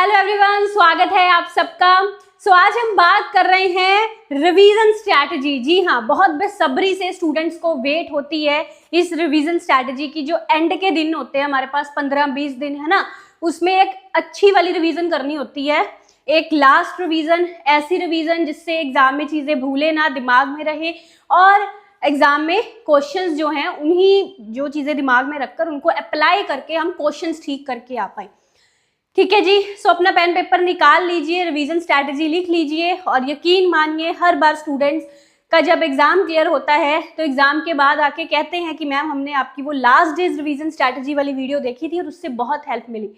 Hello everyone, स्वागत है आप सबका। आज हम बात कर रहे हैं रिवीजन स्ट्रैटेजी। जी हाँ, बहुत बेसब्री से स्टूडेंट्स को वेट होती है इस रिवीजन स्ट्रैटेजी की। जो एंड के दिन होते हैं, हमारे पास 15-20 दिन है ना, उसमें एक अच्छी वाली रिवीजन करनी होती है। एक लास्ट रिवीजन, ऐसी रिवीजन जिससे एग्जाम में चीजें भूले ना, दिमाग में रहे और एग्जाम में क्वेश्चंस जो हैं उन्हीं जो चीजें दिमाग में रखकर उनको अप्लाई करके हम क्वेश्चंस ठीक करके आ पाए। ठीक है जी। अपना पेन पेपर निकाल लीजिए, रिवीजन स्ट्रैटेजी लिख लीजिए और यकीन मानिए हर बार स्टूडेंट्स का जब एग्जाम क्लियर होता है तो एग्जाम के बाद आके कहते हैं कि मैम हमने आपकी वो लास्ट डेज रिवीजन स्ट्रैटेजी वाली वीडियो देखी थी और उससे बहुत हेल्प मिली।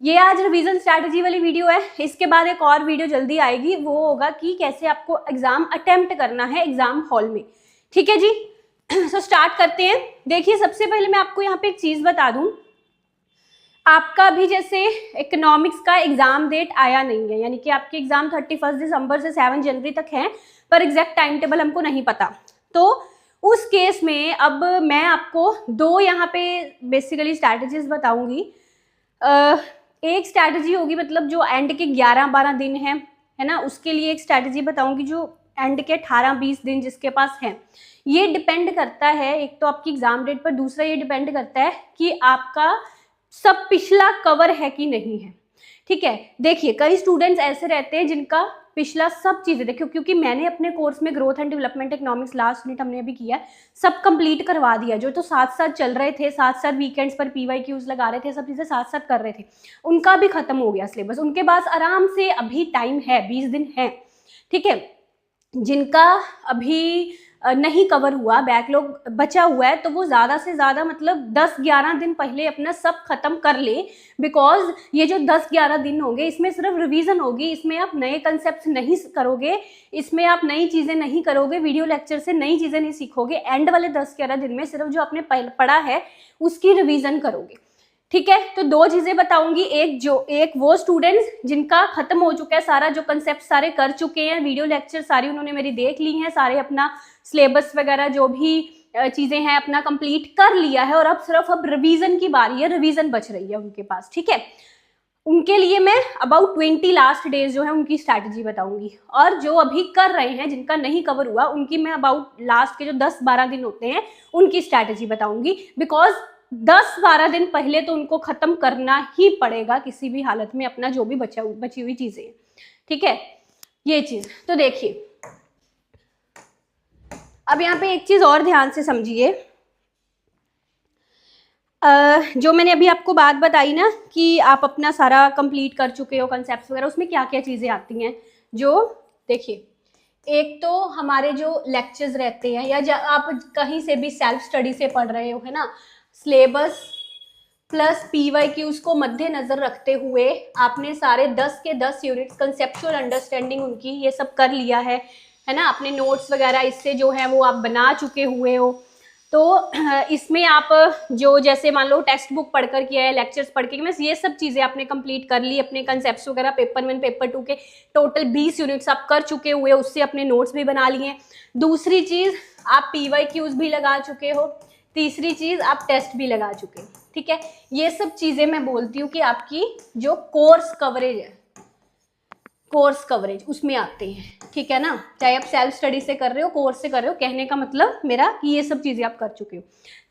ये आज रिवीजन स्ट्रैटेजी वाली वीडियो है। इसके बाद एक और वीडियो जल्दी आएगी, वो होगा कि कैसे आपको एग्जाम अटेम्प्ट करना है एग्जाम हॉल में। ठीक है जी। स्टार्ट करते हैं। देखिए, सबसे पहले मैं आपको यहाँ पे एक चीज बता दूं, आपका भी जैसे इकोनॉमिक्स का एग्जाम डेट आया नहीं है, यानी कि आपके एग्जाम 31 दिसंबर से 7 जनवरी तक है, पर एग्जैक्ट टाइम टेबल हमको नहीं पता। तो उस केस में अब मैं आपको दो यहाँ पे बेसिकली स्ट्रैटेजीज बताऊंगी। एक स्ट्रैटेजी होगी मतलब जो एंड के 11-12 दिन है ना, उसके लिए एक स्ट्रैटेजी बताऊंगी जो एंड के 18-20 दिन जिसके पास है। ये डिपेंड करता है एक तो आपकी एग्जाम डेट पर, दूसरा ये डिपेंड करता है कि आपका सब पिछला कवर है कि नहीं है। ठीक है। देखिए, कई स्टूडेंट्स ऐसे रहते हैं जिनका पिछला सब चीजें देखिए, क्योंकि मैंने अपने कोर्स में growth and development economics last unit हमने अभी किया, सब कंप्लीट करवा दिया। जो तो साथ साथ चल रहे थे, साथ साथ वीकेंड्स पर PYQs लगा रहे थे, सब चीजें साथ साथ कर रहे थे, उनका भी खत्म हो गया सिलेबस। उनके पास आराम से अभी टाइम है, 20 दिन है। ठीक है। जिनका अभी नहीं कवर हुआ, बैकलॉग बचा हुआ है, तो वो ज़्यादा से ज़्यादा मतलब 10-11 दिन पहले अपना सब खत्म कर ले। बिकॉज ये जो 10-11 दिन होंगे इसमें सिर्फ रिवीजन होगी, इसमें आप नए कंसेप्ट नहीं करोगे, इसमें आप नई चीज़ें नहीं करोगे, वीडियो लेक्चर से नई चीज़ें नहीं सीखोगे। एंड वाले 10-11 दिन में सिर्फ जो आपने पढ़ा है उसकी रिवीजन करोगे। ठीक है। तो दो चीजें बताऊंगी, एक वो स्टूडेंट्स जिनका खत्म हो चुका है सारा, जो कंसेप्ट सारे कर चुके हैं, वीडियो लेक्चर सारी उन्होंने मेरी देख ली हैं, सारे अपना सिलेबस वगैरह जो भी चीजें हैं अपना कंप्लीट कर लिया है, और अब रिवीजन की बारी है, रिवीजन बच रही है उनके पास। ठीक है। उनके लिए मैं अबाउट 20 लास्ट डेज जो है उनकी स्ट्रैटेजी बताऊंगी, और जो अभी कर रहे हैं जिनका नहीं कवर हुआ उनकी मैं अबाउट लास्ट के जो 10-12 दिन होते हैं उनकी स्ट्रैटेजी बताऊंगी। बिकॉज 10-12 दिन पहले तो उनको खत्म करना ही पड़ेगा किसी भी हालत में अपना जो भी बची हुई चीजें। ठीक है। ये चीज तो देखिए, अब यहाँ पे एक चीज और ध्यान से समझिए। जो मैंने अभी आपको बात बताई ना कि आप अपना सारा कंप्लीट कर चुके हो कंसेप्ट वगैरह, उसमें क्या क्या चीजें आती हैं। जो देखिए, एक तो हमारे जो लेक्चर्स रहते हैं, या आप कहीं से भी सेल्फ स्टडी से पढ़ रहे हो, है ना, सिलेबस प्लस PYQs को मद्देनजर रखते हुए आपने सारे 10 के 10 यूनिट्स कंसेप्चुअल अंडरस्टैंडिंग उनकी ये सब कर लिया है ना। अपने नोट्स वगैरह इससे जो है वो आप बना चुके हुए हो। तो इसमें आप जो जैसे मान लो टेक्स्ट बुक पढ़कर किया है, लेक्चर्स पढ़ के, ये सब चीज़ें आपने कंप्लीट कर ली। अपने कंसेप्ट्स वगैरह पेपर 1 पेपर 2 के टोटल 20 यूनिट्स आप कर चुके हुए, उससे अपने नोट्स भी बना लिए। दूसरी चीज़, आप PYQs भी लगा चुके हो। तीसरी चीज़, आप टेस्ट भी लगा चुके हो। ठीक है। ये सब चीज़ें मैं बोलती हूँ कि आपकी जो कोर्स कवरेज है, कोर्स कवरेज उसमें आते हैं। ठीक है ना, चाहे आप सेल्फ स्टडी से कर रहे हो, कोर्स से कर रहे हो, कहने का मतलब मेरा कि ये सब चीजें आप कर चुके हो।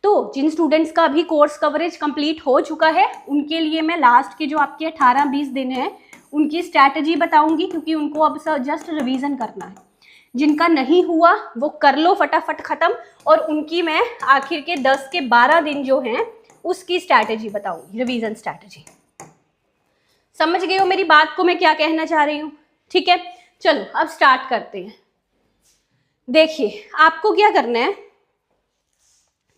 तो जिन स्टूडेंट्स का अभी कोर्स कवरेज कंप्लीट हो चुका है उनके लिए मैं लास्ट के जो आपके 18-20 दिन है उनकी स्ट्रैटेजी बताऊंगी, क्योंकि उनको अब जस्ट रिवीजन करना है। जिनका नहीं हुआ वो कर लो फटाफट खत्म, और उनकी मैं आखिर के 10 के 12 दिन जो हैं उसकी स्ट्रैटेजी बताऊंगी, रिवीजन स्ट्रैटेजी। समझ गए हो मेरी बात को, मैं क्या कहना चाह रही हूँ। ठीक है। चलो अब स्टार्ट करते हैं। देखिए, आपको क्या करना है,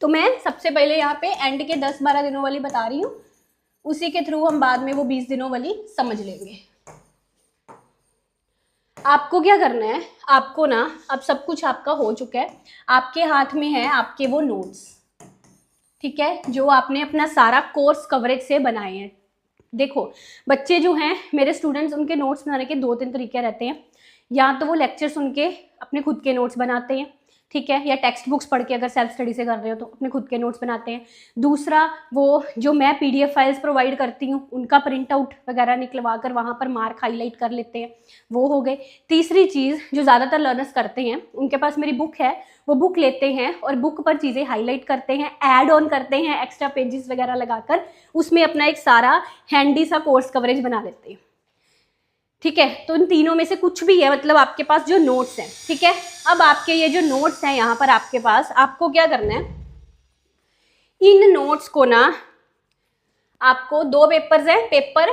तो मैं सबसे पहले यहाँ पे एंड के 10-12 दिनों वाली बता रही हूँ, उसी के थ्रू हम बाद में वो 20 दिनों वाली समझ लेंगे। आपको क्या करना है, आपको ना अब सब कुछ आपका हो चुका है, आपके हाथ में है आपके वो नोट्स। ठीक है, जो आपने अपना सारा कोर्स कवरेज से बनाए हैं। देखो, बच्चे जो हैं मेरे स्टूडेंट्स, उनके नोट्स बनाने के 2-3 तरीके रहते हैं। या तो वो लेक्चर सुन के अपने खुद के नोट्स बनाते हैं, ठीक है, या टेक्स्ट बुक्स पढ़ के अगर सेल्फ स्टडी से कर रहे हो तो अपने खुद के नोट्स बनाते हैं। दूसरा, वो जो मैं PDF फाइल्स प्रोवाइड करती हूँ उनका प्रिंट आउट वगैरह निकलवा कर वहाँ पर मार्क हाईलाइट कर लेते हैं, वो हो गए। तीसरी चीज़ जो ज़्यादातर लर्नर्स करते हैं, उनके पास मेरी बुक है, वो बुक लेते हैं और बुक पर चीज़ें हाईलाइट करते हैं, ऐड ऑन करते हैं एक्स्ट्रा पेजेस वगैरह लगाकर, उसमें अपना एक सारा हैंडी सा कोर्स कवरेज बना लेते हैं। ठीक है, तो इन तीनों में से कुछ भी है, मतलब आपके पास जो नोट्स हैं, ठीक है। अब आपके ये जो नोट्स हैं यहाँ पर आपके पास, आपको क्या करना है, इन नोट्स को ना आपको 2 पेपर्स हैं, पेपर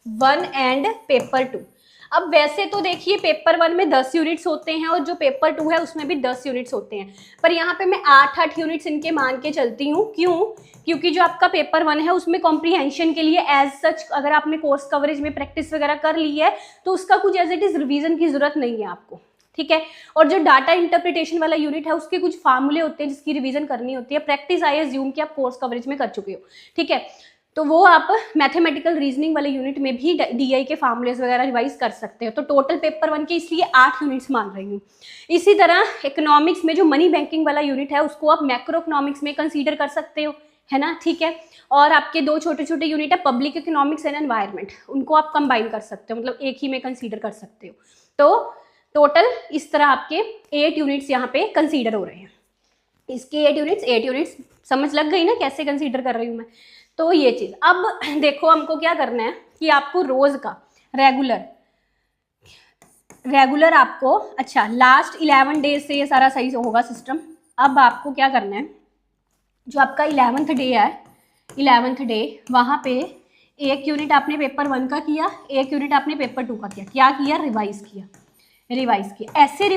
1 एंड पेपर 2। अब वैसे तो देखिए पेपर 1 में 10 यूनिट्स होते हैं और जो पेपर 2 है उसमें भी 10 यूनिट्स होते हैं, पर यहाँ पे मैं 8-8 यूनिट्स इनके मान के चलती हूँ। क्यों? क्योंकि जो आपका पेपर 1 है उसमें कॉम्प्रीहेंशन के लिए एज सच अगर आपने कोर्स कवरेज में प्रैक्टिस वगैरह कर ली है तो उसका कुछ एज इट इज रिवीजन की जरूरत नहीं है आपको, ठीक है। और जो डाटा इंटरप्रिटेशन वाला यूनिट है उसके कुछ फार्मूले होते हैं जिसकी रिवीजन करनी होती है, प्रैक्टिस आई एज्यूम कि आप कोर्स कवरेज में कर चुके हो, ठीक है। तो वो आप मैथमेटिकल रीजनिंग वाले यूनिट में भी DI के फार्मूलेज वगैरह रिवाइज कर सकते हो। तो टोटल पेपर 1 के इसलिए 8 यूनिट्स मान रही हूँ। इसी तरह इकोनॉमिक्स में जो मनी बैंकिंग वाला यूनिट है उसको आप मैक्रो इकोनॉमिक्स में कंसीडर कर सकते हो, है ना, ठीक है। और आपके 2 छोटे छोटे यूनिट है पब्लिक इकोनॉमिक्स एंड एनवायरनमेंट, उनको आप कंबाइन कर सकते हो, मतलब एक ही में कंसीडर कर सकते हो। तो टोटल इस तरह आपके 8 यूनिट्स यहाँ पे कंसीडर हो रहे हैं। इसके 8 यूनिट्स समझ लग गई ना कैसे कंसीडर कर रही हूँ मैं। तो ये चीज़, अब देखो हमको क्या करना है कि आपको रोज का रेगुलर आपको, अच्छा लास्ट 11 डेज से ये सारा सही होगा सिस्टम। अब आपको क्या करना है, जो आपका 11th डे है, 11th डे वहाँ पे 1 यूनिट आपने पेपर 1 का किया, 1 यूनिट आपने पेपर 2 का किया। क्या किया? रिवाइज किया। ऐसे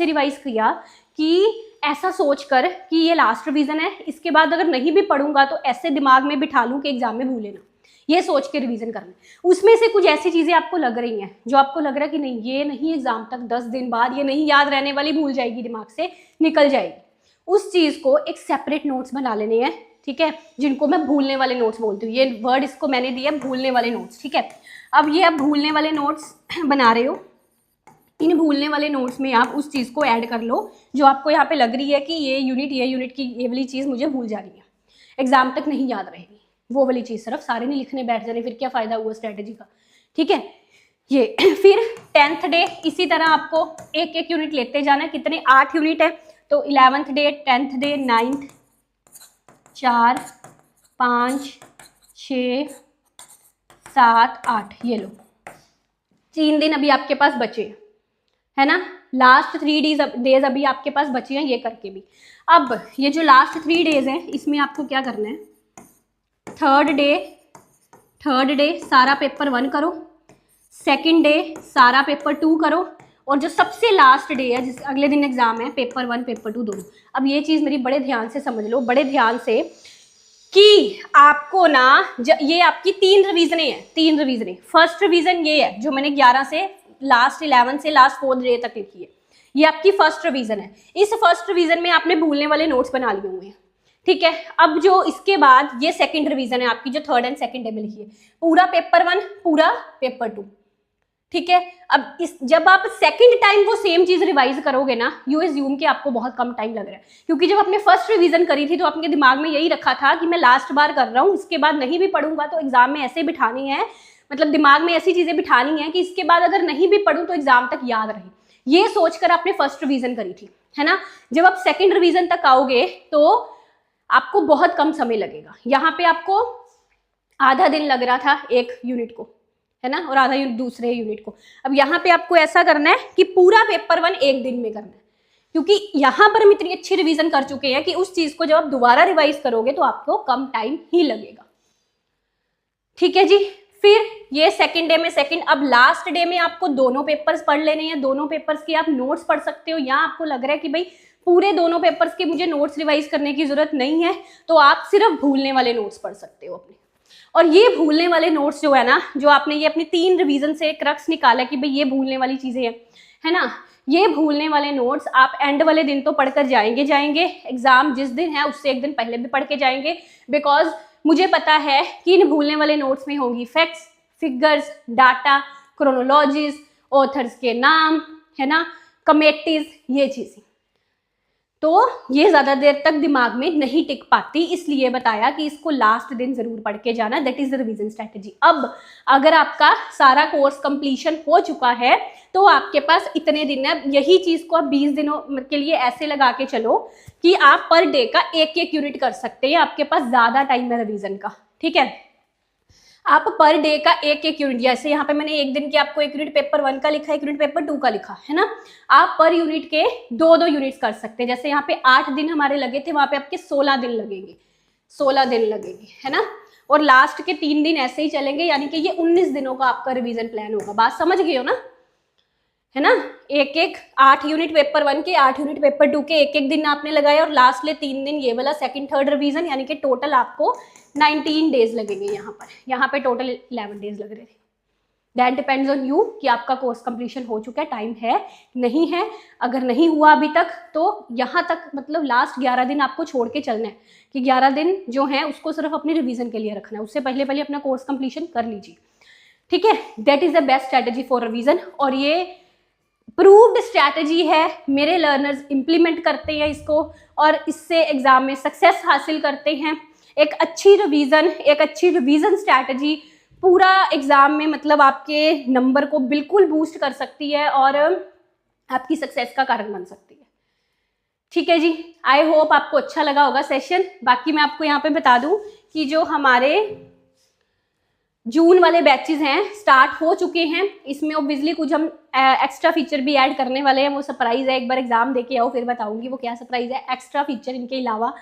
रिवाइज किया कि ऐसा सोचकर कि ये लास्ट रिवीजन है, इसके बाद अगर नहीं भी पढ़ूंगा तो ऐसे दिमाग में बिठा लूँ कि एग्जाम में भूले ना, ये सोच के रिवीजन करना। उसमें से कुछ ऐसी चीज़ें आपको लग रही हैं जो आपको लग रहा है कि नहीं ये नहीं एग्जाम तक 10 दिन बाद ये नहीं याद रहने वाली, भूल जाएगी, दिमाग से निकल जाएगी, उस चीज़ को एक सेपरेट नोट्स बना लेने हैं, ठीक है, जिनको मैं भूलने वाले नोट्स बोलती हूँ। ये वर्ड इसको मैंने दिया भूलने वाले नोट्स, ठीक है। अब ये आप भूलने वाले नोट्स बना रहे हो, इन भूलने वाले नोट्स में आप उस चीज़ को ऐड कर लो जो आपको यहाँ पे लग रही है कि ये यूनिट की ये वाली चीज़ मुझे भूल जा रही है, एग्जाम तक नहीं याद रहेगी, वो वाली चीज़ सिर्फ सारे नहीं लिखने बैठ जाने, फिर क्या फ़ायदा हुआ स्ट्रैटेजी का, ठीक है। ये फिर 10th डे इसी तरह आपको एक यूनिट लेते जाना है। कितने? 8 यूनिट है, तो 11th day, 10th day, 9th, 4, 5, 6, 7, 8, ये लो 3 दिन अभी आपके पास बचे, है ना। लास्ट 3 डेज अभी आपके पास बचे हैं ये करके भी। अब ये जो लास्ट 3 डेज हैं इसमें आपको क्या करना है, थर्ड डे सारा पेपर 1 करो, सेकंड डे सारा पेपर 2 करो, और जो सबसे लास्ट डे है जिस अगले दिन एग्जाम है, पेपर 1 पेपर 2 दोनों। अब ये चीज़ मेरी बड़े ध्यान से समझ लो, बड़े ध्यान से, कि आपको ना ये आपकी 3 रिवीजनें हैं, 3 रिवीजनें। फर्स्ट रिवीजन ये है जो मैंने 11 से लास्ट 11 से लास्ट 4th डे तक लिखी है, ये आपकी फर्स्ट रिवीजन है। इस फर्स्ट रिवीजन में आपने भूलने वाले नोट्स बना लिए हुए हैं, ठीक है। अब जो इसके बाद ये सेकंड रिवीजन है आपकी, जो 3rd एंड 2nd डे में लिखी है, पूरा पेपर 1 पूरा पेपर 2, ठीक है। अब जब आप सेकंड टाइम वो सेम चीज रिवाइज करोगे ना, यू एज्यूम कि आपको बहुत कम टाइम लग रहा है, क्योंकि जब आपने फर्स्ट रिवीजन करी थी तो आपके दिमाग में यही रखा था कि मैं लास्ट बार कर रहा हूँ, इसके बाद नहीं भी पढ़ूंगा तो एग्जाम में ऐसे बिठानी है, मतलब दिमाग में ऐसी चीजें बिठानी है कि इसके बाद अगर नहीं भी पढ़ूं तो एग्जाम तक याद रहे, ये सोचकर आपने फर्स्ट रिवीजन करी थी, है ना। जब आप सेकंड रिवीजन तक आओगे तो आपको बहुत कम समय लगेगा। यहाँ पे आपको आधा दिन लग रहा था एक यूनिट को, है ना, और आधा यूनिट दूसरे यूनिट को। अब यहाँ पे आपको ऐसा करना है कि पूरा पेपर 1 एक दिन में करना है, क्योंकि यहाँ पर हम इतनी अच्छी रिवीजन कर चुके हैं कि उस चीज को जब आप दोबारा रिवाइज करोगे तो आपको कम टाइम ही लगेगा, ठीक है जी। फिर ये सेकंड डे में अब लास्ट डे में आपको दोनों पेपर्स पढ़ लेने हैं, दोनों पेपर्स के आप नोट्स पढ़ सकते हो। यहाँ आपको लग रहा है कि भाई पूरे दोनों पेपर्स के मुझे नोट्स रिवाइज करने की जरूरत नहीं है, तो आप सिर्फ भूलने वाले नोट्स पढ़ सकते हो अपने। और ये भूलने वाले नोट्स जो है ना, जो आपने ये अपनी 3 रिवीजन से क्रक्स निकाला कि भाई ये भूलने वाली चीजें हैं, है ना, ये भूलने वाले नोट्स आप एंड वाले दिन तो पढ़कर जाएंगे, एग्जाम जिस दिन है उससे एक दिन पहले भी पढ़ के जाएंगे, बिकॉज मुझे पता है कि इन भूलने वाले नोट्स में होंगी फैक्ट्स, फिगर्स, डाटा, क्रोनोलॉजीज, ऑथर्स के नाम, है ना, कमेटीज, ये चीजें। तो ये ज़्यादा देर तक दिमाग में नहीं टिक पाती, इसलिए बताया कि इसको लास्ट दिन ज़रूर पढ़ के जाना, that is the revision strategy. अब अगर आपका सारा कोर्स कंप्लीशन हो चुका है तो आपके पास इतने दिन है, यही चीज़ को आप 20 दिनों के लिए ऐसे लगा के चलो कि आप पर डे का एक एक यूनिट कर सकते हैं, आपके पास ज़्यादा टाइम है रिवीजन का, ठीक है। आप पर डे का एक एक यूनिट, जैसे यहाँ पे मैंने एक दिन के आपको एक यूनिट पेपर 1 का लिखा, एक यूनिट पेपर 2 का लिखा है ना, आप पर यूनिट के 2-2 यूनिट्स कर सकते हैं। जैसे यहाँ पे 8 दिन हमारे लगे थे, वहाँ पे आपके 16 दिन लगेंगे, 16 दिन लगेंगे, है ना। और लास्ट के 3 दिन ऐसे ही चलेंगे, यानी कि ये 19 दिनों का आपका रिवीजन प्लान होगा। बात समझ गए हो ना, है ना। एक एक 8 यूनिट पेपर 1 के, 8 यूनिट पेपर 2 के एक एक दिन आपने लगाए, और लास्ट ले 3 दिन ये वाला सेकंड थर्ड रिवीजन, यानी कि टोटल आपको 19 डेज लगेंगे। यहाँ पे टोटल 11 डेज लग रहे थे। दैट डिपेंड्स ऑन यू कि आपका कोर्स कंप्लीशन हो चुका है, टाइम है नहीं है। अगर नहीं हुआ अभी तक तो यहाँ तक मतलब लास्ट 11 दिन आपको छोड़ के चलना है कि 11 दिन जो है उसको सिर्फ अपनी रिवीजन के लिए रखना है, उससे पहले पहले अपना कोर्स कंप्लीशन कर लीजिए, ठीक है। That is the best strategy for revision, और ये प्रूव्ड स्ट्रैटेजी है। मेरे लर्नर्स इंप्लीमेंट करते हैं इसको और इससे एग्जाम में सक्सेस हासिल करते हैं। एक अच्छी रिवीजन स्ट्रैटेजी पूरा एग्जाम में मतलब आपके नंबर को बिल्कुल बूस्ट कर सकती है और आपकी सक्सेस का कारण बन सकती है, ठीक है जी। आई होप आपको अच्छा लगा होगा सेशन। बाकी मैं आपको यहाँ पे बता दूं कि जो हमारे जून वाले बैचेस हैं स्टार्ट हो चुके हैं, इसमें ऑब्वियसली कुछ हम एक्स्ट्रा फीचर भी ऐड करने वाले हैं, वो सरप्राइज है। एक बार एग्जाम देके आओ फिर बताऊंगी वो क्या सरप्राइज है। एक्स्ट्रा फीचर इनके अलावा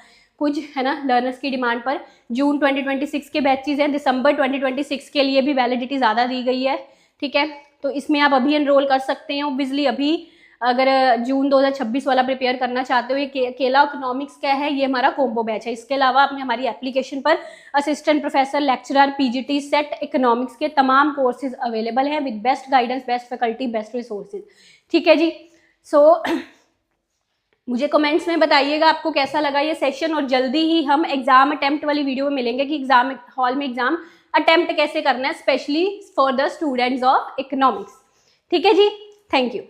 कुछ है ना, लर्नर्स की डिमांड पर जून 2026 के बैचेस हैं, दिसंबर 2026 के लिए भी वैलिडिटी ज़्यादा दी गई है, ठीक है। तो इसमें आप अभी एनरोल कर सकते हैं ऑब्वियसली। अभी अगर जून 2026 वाला प्रिपेयर करना चाहते हो, ये केला इकोनॉमिक्स का है, ये हमारा कॉम्बो बैच है। इसके अलावा आपने हमारी एप्लीकेशन पर assistant professor, lecturer, PGT, set, economics के तमाम कोर्सेज अवेलेबल हैं with best guidance, best faculty, best resources, ठीक है जी। सो मुझे कमेंट्स में बताइएगा आपको कैसा लगा ये सेशन, और जल्दी ही हम एग्जाम अटेम्प्ट वाली वीडियो में मिलेंगे कि एग्जाम हॉल में एग्जाम अटेम्प्ट कैसे करना है, specially for the students of economics, ठीक है जी। Thank you.